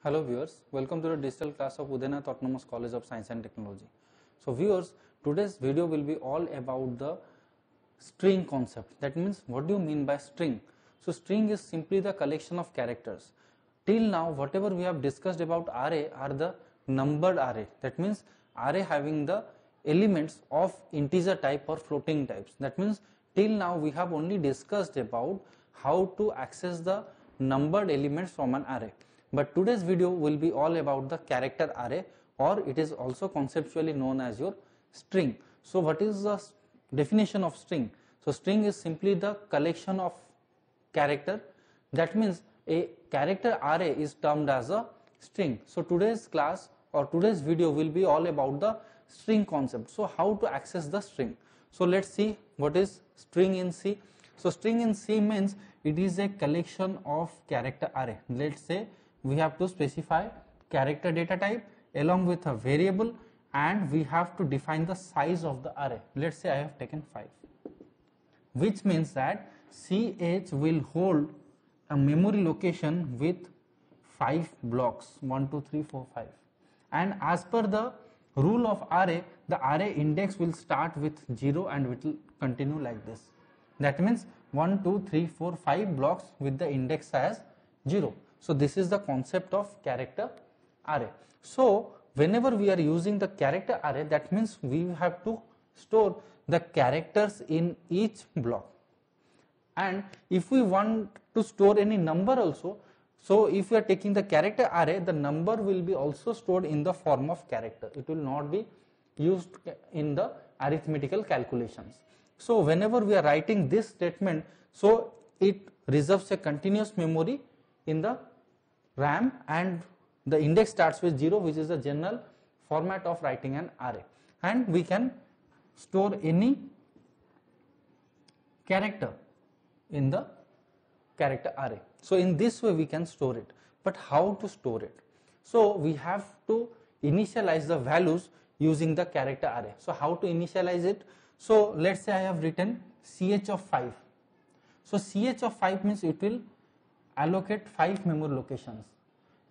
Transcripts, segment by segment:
Hello viewers, welcome to the digital class of Udayanath Autonomous College of Science and Technology. So viewers, today's video will be all about the string concept. That means what do you mean by string? So string is simply the collection of characters. Till now whatever we have discussed about array are the numbered array. That means array having the elements of integer type or floating types. That means till now we have only discussed about how to access the numbered elements from an array. But today's video will be all about the character array, or it is also conceptually known as your string. So what is the definition of string? So string is simply the collection of character. That means a character array is termed as a string. So today's class or today's video will be all about the string concept. So how to access the string? So let's see what is string in C. So string in C means it is a collection of character array. Let's say we have to specify character data type along with a variable, and we have to define the size of the array. Let's say I have taken 5, which means that CH will hold a memory location with 5 blocks 1, 2, 3, 4, 5, and as per the rule of array, the array index will start with 0 and it will continue like this. That means 1, 2, 3, 4, 5 blocks with the index as 0. So this is the concept of character array. So whenever we are using the character array, that means we have to store the characters in each block. And if we want to store any number also, so if we are taking the character array, the number will be also stored in the form of character. It will not be used in the arithmetical calculations. So whenever we are writing this statement, so it reserves a continuous memory in the RAM, and the index starts with 0, which is the general format of writing an array, and we can store any character in the character array. So in this way we can store it. But how to store it? So we have to initialize the values using the character array. So how to initialize it? So let's say I have written ch of 5. So ch of 5 means it will allocate 5 memory locations.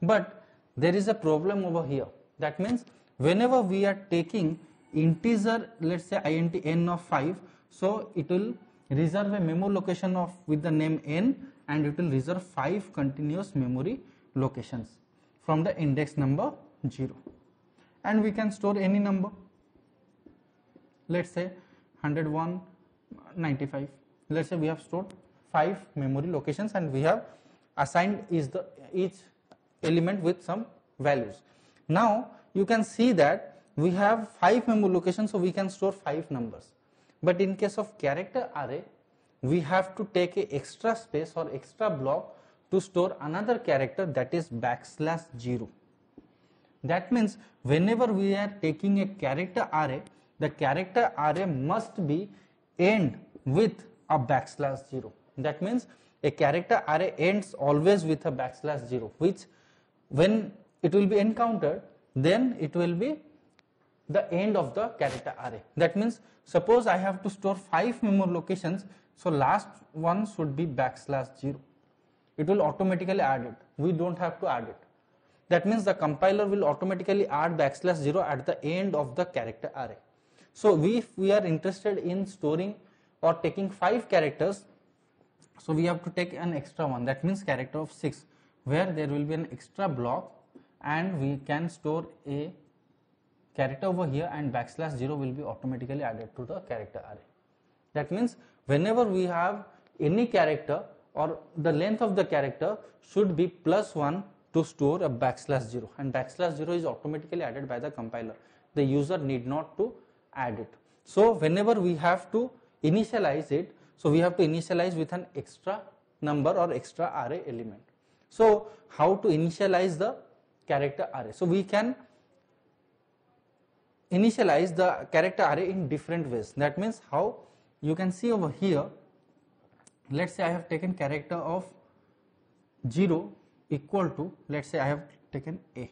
But there is a problem over here. That means whenever we are taking integer, let's say int n of 5, so it will reserve a memory location of with the name n, and it will reserve 5 continuous memory locations from the index number 0. And we can store any number. Let's say 101, 95. Let's say we have stored 5 memory locations and we have assigned each element with some values. Now you can see that we have 5 memory locations, so we can store 5 numbers. But in case of character array, we have to take a extra space or extra block to store another character, that is \0. That means whenever we are taking a character array, the character array must be end with a \0. That means a character array ends always with a \0, which when it will be encountered, then it will be the end of the character array. That means suppose I have to store 5 memory locations, so last one should be \0. It will automatically add it. We don't have to add it. That means the compiler will automatically add \0 at the end of the character array. So if we are interested in storing or taking 5 characters, so we have to take an extra one, that means character of 6, where there will be an extra block and we can store a character over here, and \0 will be automatically added to the character array. That means whenever we have any character, or the length of the character should be +1 to store a \0, and \0 is automatically added by the compiler. The user need not to add it. So whenever we have to initialize it, so we have to initialize with an extra number or extra array element. So how to initialize the character array? So we can initialize the character array in different ways. That means how? You can see over here, let's say I have taken character of 0 equal to, let's say I have taken a.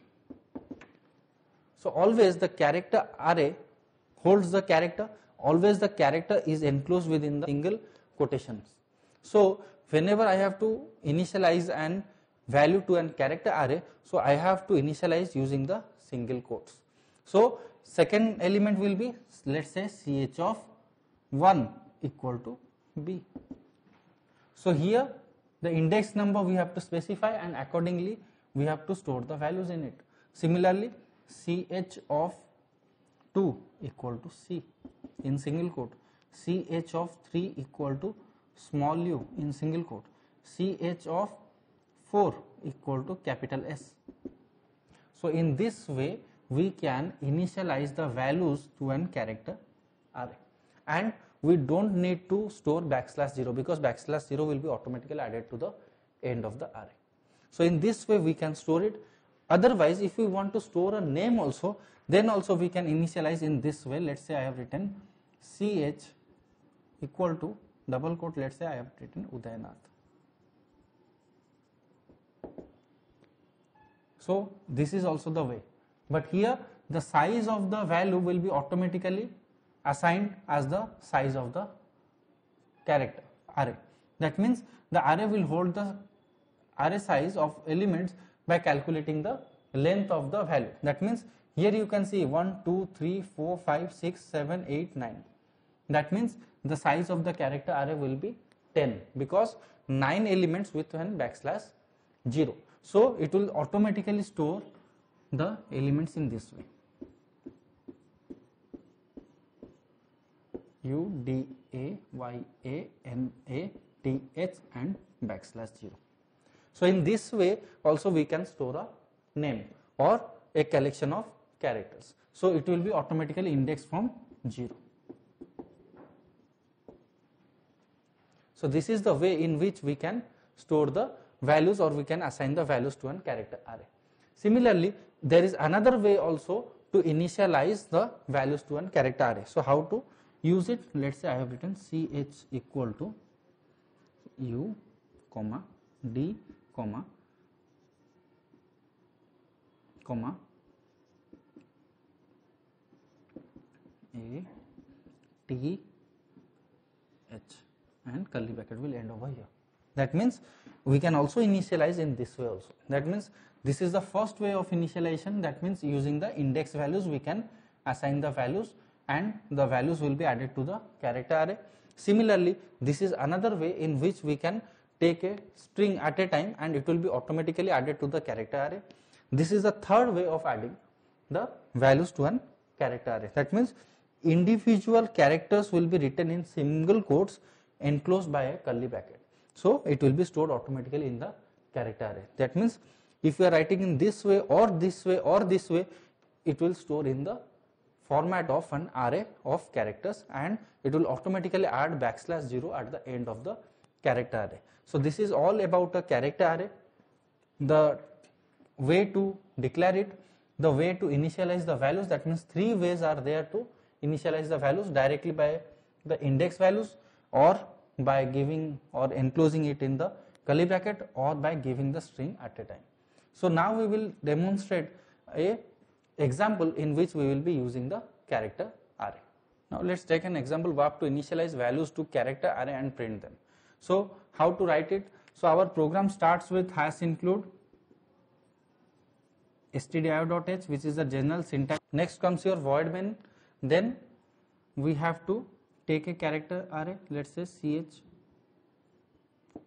So always the character array holds the character, always the character is enclosed within the single quotations. So whenever I have to initialize and value to an character array, so I have to initialize using the single quotes. So second element will be, let's say, ch of 1 equal to b. So here the index number we have to specify, and accordingly we have to store the values in it. Similarly, ch of 2 equal to c in single quote, ch of 3 equal to small u in single quote, ch of 4 equal to capital S. So in this way we can initialize the values to an character array, and we don't need to store \0 because \0 will be automatically added to the end of the array. So in this way we can store it. Otherwise, if we want to store a name also, then also we can initialize in this way. Let's say I have written ch equal to double quote, let's say I have written Udayanath. So this is also the way, but here the size of the value will be automatically assigned as the size of the character array. That means the array will hold the array size of elements by calculating the length of the value. That means here you can see 1, 2, 3, 4, 5, 6, 7, 8, 9. That means the size of the character array will be 10 because 9 elements with an \0. So it will automatically store the elements in this way. U, D, A, Y, A, N, A, T, H and \0. So in this way also we can store a name or a collection of characters. So it will be automatically indexed from 0. So this is the way in which we can store the values, or we can assign the values to an character array. Similarly, there is another way also to initialize the values to an character array. So how to use it? Let's say I have written ch equal to u, comma, d, comma, comma, a, t, h, and curly bracket will end over here. That means we can also initialize in this way also. That means this is the first way of initialization. That means using the index values we can assign the values and the values will be added to the character array. Similarly, this is another way in which we can take a string at a time and it will be automatically added to the character array. This is the third way of adding the values to an character array. That means individual characters will be written in single quotes enclosed by a curly bracket. So it will be stored automatically in the character array. That means if you are writing in this way or this way or this way, it will store in the format of an array of characters and it will automatically add \0 at the end of the character array. So this is all about a character array, the way to declare it, the way to initialize the values. That means three ways are there to initialize the values: directly by the index values, or by giving or enclosing it in the curly bracket, or by giving the string at a time. So now we will demonstrate a example in which we will be using the character array. Now let's take an example verb to initialize values to character array and print them. So how to write it? So our program starts with #include stdio.h, which is the general syntax. Next comes your void main. Then we have to take a character array, let's say ch.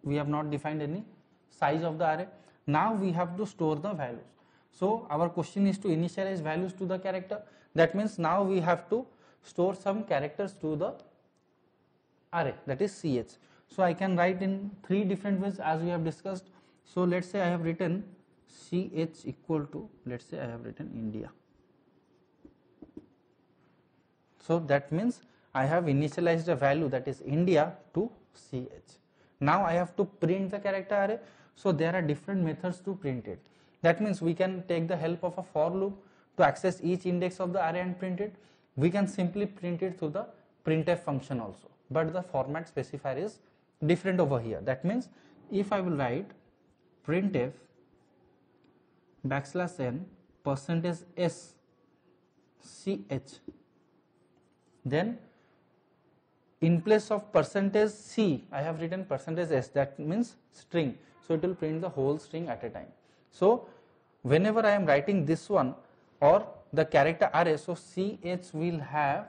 We have not defined any size of the array. Now we have to store the values. So our question is to initialize values to the character. That means now we have to store some characters to the array, that is ch. So I can write in three different ways as we have discussed. So let's say I have written ch equal to, let's say I have written India. So that means I have initialized a value, that is India, to ch. Now I have to print the character array. So there are different methods to print it. That means we can take the help of a for loop to access each index of the array and print it. We can simply print it through the printf function also, but the format specifier is different over here. That means if I will write printf \n %s ch, then in place of percentage C, I have written percentage S, that means string. So it will print the whole string at a time. So whenever I am writing this one or the character array, so CH will have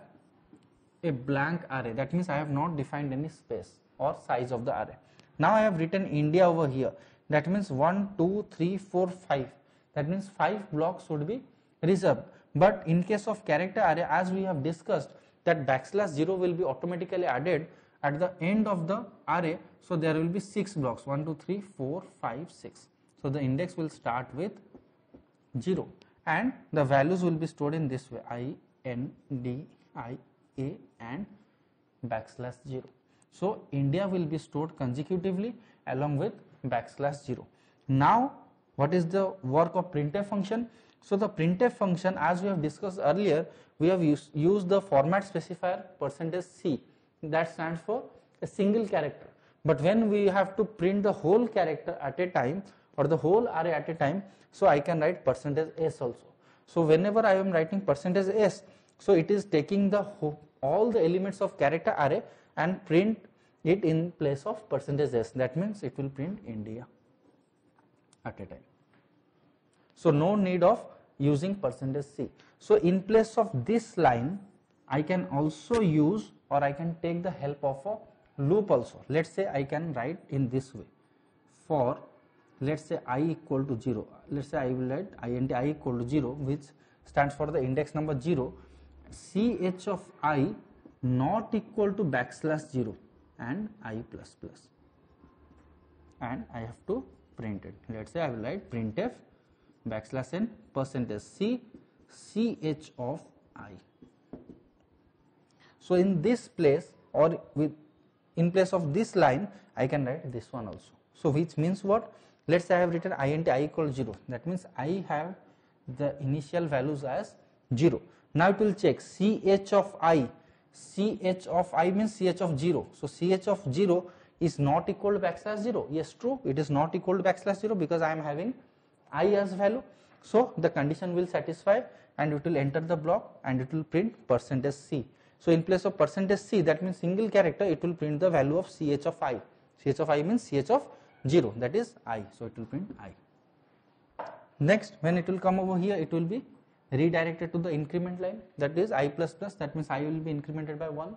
a blank array. That means I have not defined any space or size of the array. Now I have written India over here. That means 1, 2, 3, 4, 5. That means 5 blocks should be reserved. But in case of character array, as we have discussed, that \0 will be automatically added at the end of the array. So there will be 6 blocks, 1, 2, 3, 4, 5, 6. So the index will start with 0 and the values will be stored in this way: I, N, D, I, A and \0. So India will be stored consecutively along with \0. Now what is the work of printf function? So the printf function, as we have discussed earlier, we have used the format specifier %C, that stands for a single character. But when we have to print the whole character at a time or the whole array at a time, so I can write %S also. So whenever I am writing %S, so it is taking the all the elements of character array and print it in place of %S. That means it will print India at a time. So no need of using %C. So in place of this line, I can also use, or I can take the help of a loop also. Let's say I can write in this way: for, let's say I equal to 0. Let's say I will write int I equal to 0, which stands for the index number 0. ch of I not equal to \0 and I plus plus, and I have to print it. Let's say I will write printf \n %C ch of I. So in this place, or in place of this line, I can write this one also. So which means what? Let's say I have written int I equal to 0. That means I have the initial values as 0. Now it will check ch of I. ch of I means ch of 0. So ch of 0 is not equal to \0. Yes, true, it is not equal to \0 because I am having I as value. So the condition will satisfy and it will enter the block and it will print %C. So in place of %C, that means single character, it will print the value of ch of I. ch of I means ch of 0, that is I. So it will print I. Next, when it will come over here, it will be redirected to the increment line, that is I plus plus, that means I will be incremented by 1.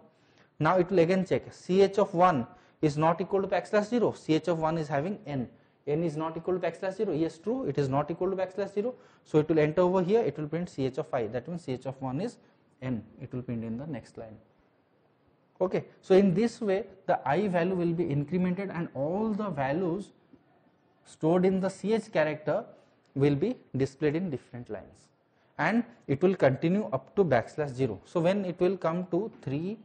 Now it will again check ch of 1 is not equal to \0. ch of 1 is having n. N is not equal to \0. Yes, true, it is not equal to \0. So it will enter over here, it will print ch of I. That means ch of 1 is n. It will print in the next line. Okay, so in this way, the I value will be incremented and all the values stored in the ch character will be displayed in different lines. And it will continue up to \0. So when it will come to 3,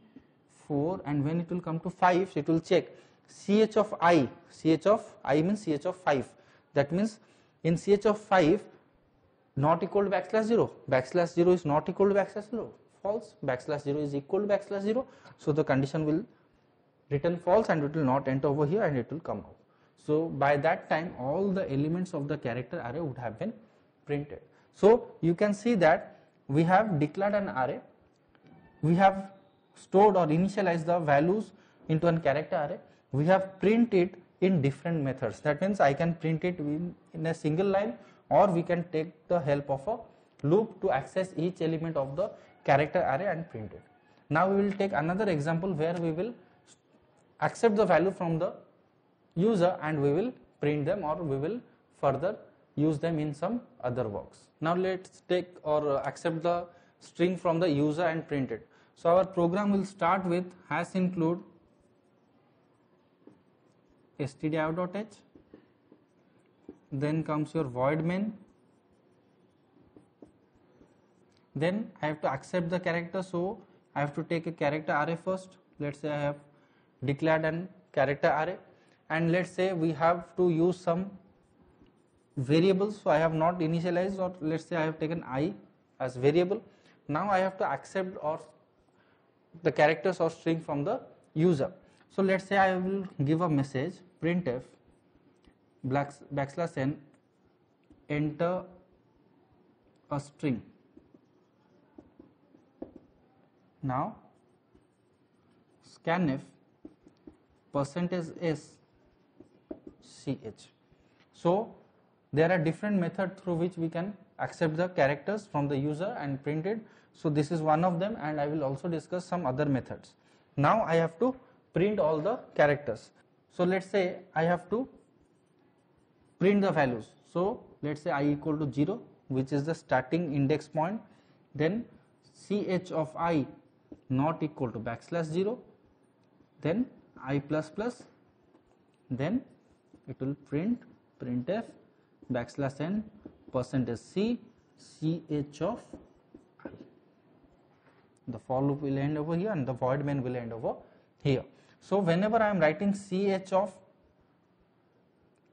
4 and when it will come to 5, so it will check ch of I. ch of I means ch of 5. That means in ch of 5 not equal to \0. \0 is not equal to \0. False. \0 is equal to \0. So the condition will return false and it will not enter over here and it will come out. So by that time all the elements of the character array would have been printed. So you can see that we have declared an array, we have stored or initialized the values into an character array, we have printed in different methods. That means I can print it in a single line, or we can take the help of a loop to access each element of the character array and print it. Now we will take another example where we will accept the value from the user and we will print them, or we will further use them in some other works. Now let's take or accept the string from the user and print it. So our program will start with #include stdio.h, then comes your void main, then I have to accept the character, so I have to take a character array first. Let's say I have declared an character array and let's say we have to use some variables, so I have not initialized, or let's say I have taken I as variable. Now I have to accept or the characters or string from the user. So let's say I will give a message printf \n enter a string. Now scanf %s ch. So there are different methods through which we can accept the characters from the user and print it. So this is one of them, and I will also discuss some other methods. Now I have to print all the characters. So let's say I have to print the values. So let's say I equal to 0, which is the starting index point, then ch of I not equal to \0, then I plus plus, then it will print printf \n %c ch of I. The for loop will end over here and the void main will end over here. So whenever I am writing ch of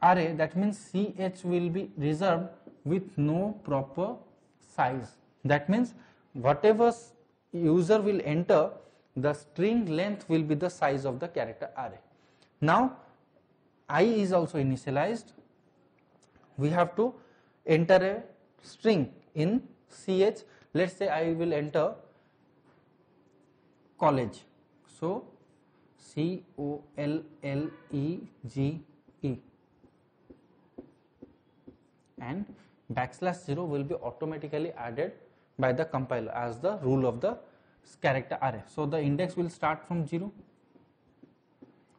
array, that means ch will be reserved with no proper size. That means whatever user will enter, the string length will be the size of the character array. Now I is also initialized. We have to enter a string in ch. Let's say I will enter college. So COLLEGE and \0 will be automatically added by the compiler as the rule of the character array. So the index will start from 0.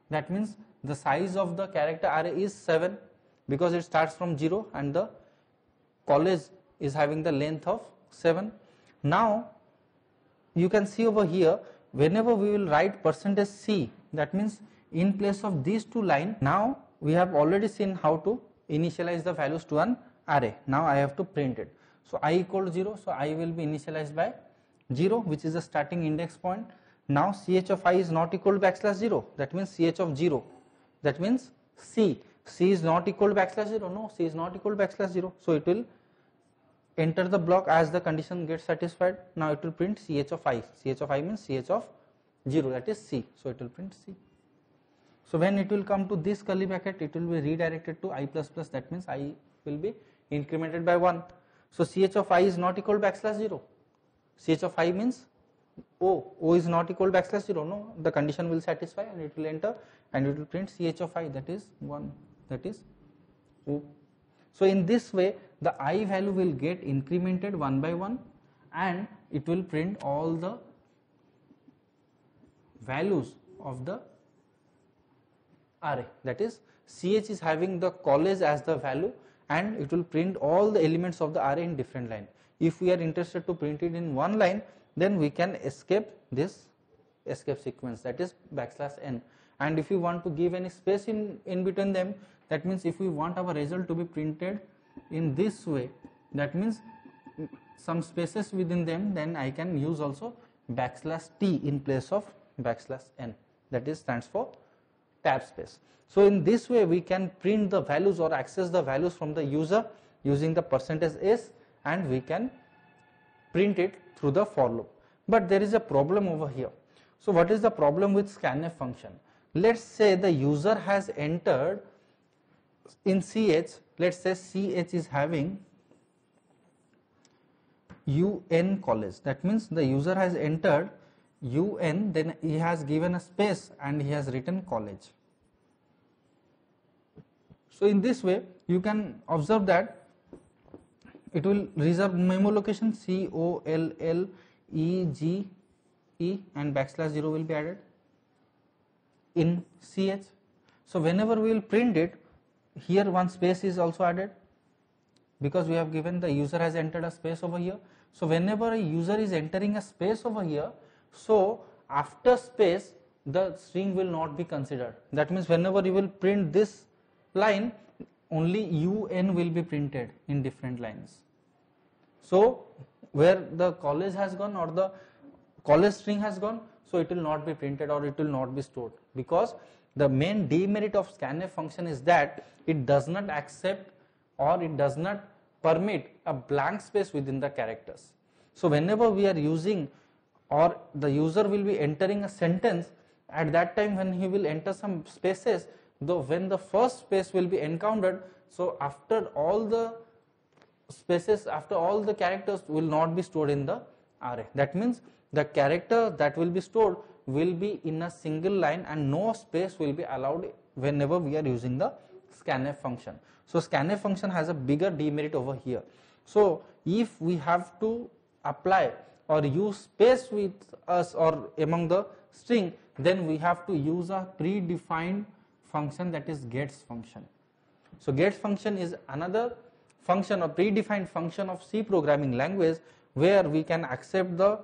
That means the size of the character array is 7 because it starts from 0 and the college is having the length of 7. Now you can see over here, whenever we will write %c, that means in place of these two lines, now we have already seen how to initialize the values to an array. Now I have to print it. So I equal to 0, so I will be initialized by 0, which is the starting index point. Now ch of I is not equal to \0, that means ch of 0, that means c is not equal to \0, no, c is not equal to \0, so it will enter the block as the condition gets satisfied. Now it will print ch of I means ch of 0, that is c, so it will print c. So when it will come to this curly bracket, it will be redirected to I plus plus, that means I will be incremented by 1. So ch of I is not equal to \0, ch of I means O is not equal to \0, no, the condition will satisfy and it will enter and it will print ch of I, that is 1, that is O. So in this way the I value will get incremented one by one and it will print all the values of the array, that is ch is having the college as the value and it will print all the elements of the array in different line. If we are interested to print it in one line, then we can escape this escape sequence, that is \n, and if you want to give any space in between them, that means if we want our result to be printed in this way, that means some spaces within them, then I can use also \t in place of \n, that is stands for tab space. So in this way we can print the values or access the values from the user using the %s, and we can print it through the for loop. But there is a problem over here. So what is the problem with scanf function? Let's say the user has entered in ch, let's say ch is having UN college, that means the user has entered UN, then he has given a space and he has written college. So in this way you can observe that it will reserve memo location COLLEGE and \0 will be added in ch. So whenever we will print it, here one space is also added because we have given the user has entered a space over here. So whenever a user is entering a space over here, so after space the string will not be considered. That means whenever you will print this line, only UN will be printed in different lines. So where the college has gone or the college string has gone, so it will not be printed or it will not be stored, because the main demerit of scanf function is that it does not accept or it does not permit a blank space within the characters. So whenever we are using or the user will be entering a sentence, at that time when he will enter some spaces, though when the first space will be encountered, so after all the spaces, after all the characters will not be stored in the array. That means the character that will be stored will be in a single line and no space will be allowed whenever we are using the scanf function. So scanf function has a bigger demerit over here. So if we have to apply or use space with us or among the string, then we have to use a predefined function, that is gets function. So gets function is another function or predefined function of C programming language, where we can accept the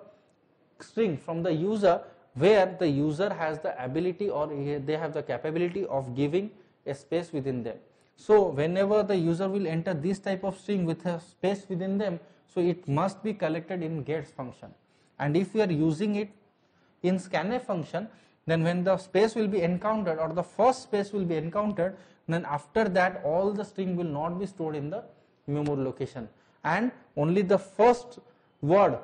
string from the user, where the user has the ability or they have the capability of giving a space within them. So whenever the user will enter this type of string with a space within them, so it must be collected in gets function. And if we are using it in scanf function, then when the space will be encountered or the first space will be encountered, then after that all the string will not be stored in the memory location, and only the first word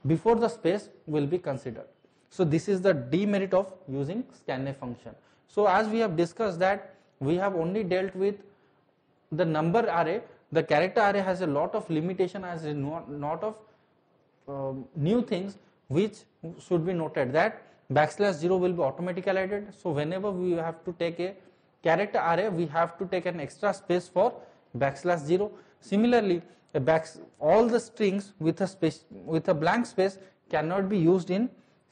before the space will be considered. So this is the demerit of using scanf function. So as we have discussed that we have only dealt with the number array, the character array has a lot of limitation, as a lot of new things which should be noted, that \0 will be automatically added. So whenever we have to take a character array, we have to take an extra space for \0. Similarly, all the strings with a blank space cannot be used in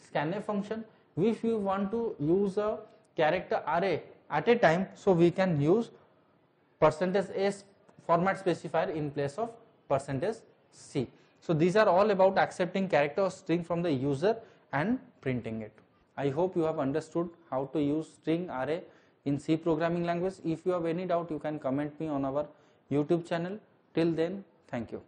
scanf function. If you want to use a character array at a time, so we can use %s format specifier in place of %c. So these are all about accepting character or string from the user and printing it. I hope you have understood how to use string array in C programming language. If you have any doubt, you can comment me on our YouTube channel. Till then, thank you.